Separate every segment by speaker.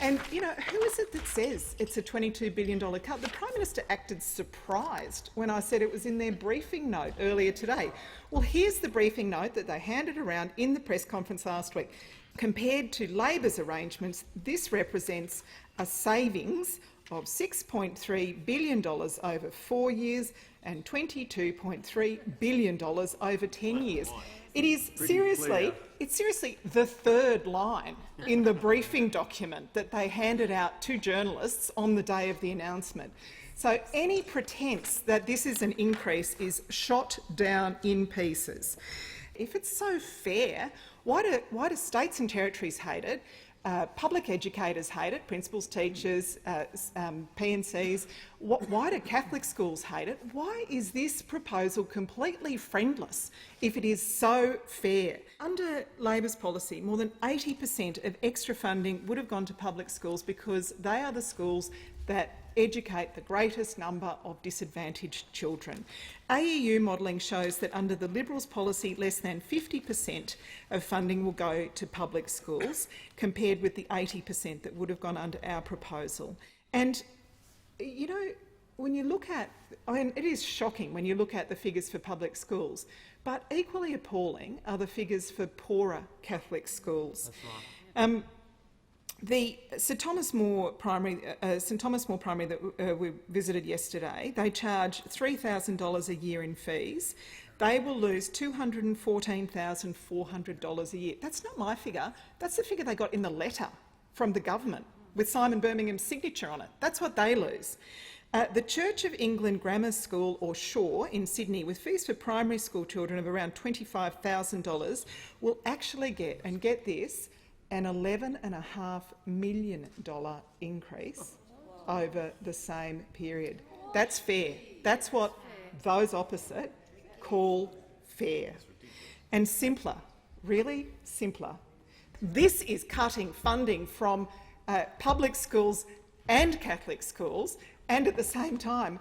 Speaker 1: And, you know, who is it that says it's a $22 billion cut? The Prime Minister acted surprised when I said it was in their briefing note earlier today. Well, here's the briefing note that they handed around in the press conference last week. Compared to Labor's arrangements, this represents a savings of $6.3 billion over 4 years and $22.3 billion over 10 years. It is seriously, the third line in the briefing document that they handed out to journalists on the day of the announcement. So any pretence that this is an increase is shot down in pieces. If it's so fair, why do states and territories hate it? Public educators hate it, principals, teachers, P&Cs. Why do Catholic schools hate it? Why is this proposal completely friendless if it is so fair? Under Labor's policy, more than 80% of extra funding would have gone to public schools because they are the schools that educate the greatest number of disadvantaged children. AEU modelling shows that under the Liberals' policy, less than 50% of funding will go to public schools, compared with the 80% that would have gone under our proposal. And, you know, when you look at, it is shocking when you look at the figures for public schools, but equally appalling are the figures for poorer Catholic schools. That's right. The St Thomas More Primary that we visited yesterday, they charge $3,000 a year in fees. They will lose $214,400 a year. That's not my figure. That's the figure they got in the letter from the government with Simon Birmingham's signature on it. That's what they lose. The Church of England Grammar School, or Shaw, in Sydney, with fees for primary school children of around $25,000, will actually get, and get this, an $11.5 million increase over the same period. That's fair. That's what those opposite call fair. And simpler, really simpler. This is cutting funding from public schools and Catholic schools, and at the same time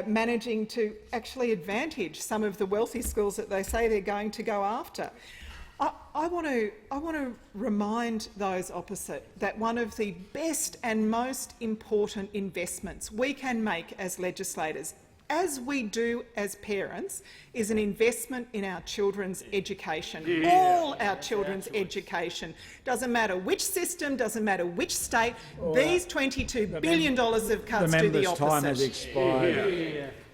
Speaker 1: managing to actually advantage some of the wealthy schools that they say they're going to go after. I want to remind those opposite that one of the best and most important investments we can make as legislators, as we do as parents, is an investment in our children's education. Yeah. All our children's education. Doesn't matter which system, doesn't matter which state, these $22 billion of cuts do the opposite.
Speaker 2: The member's time has expired. Yeah.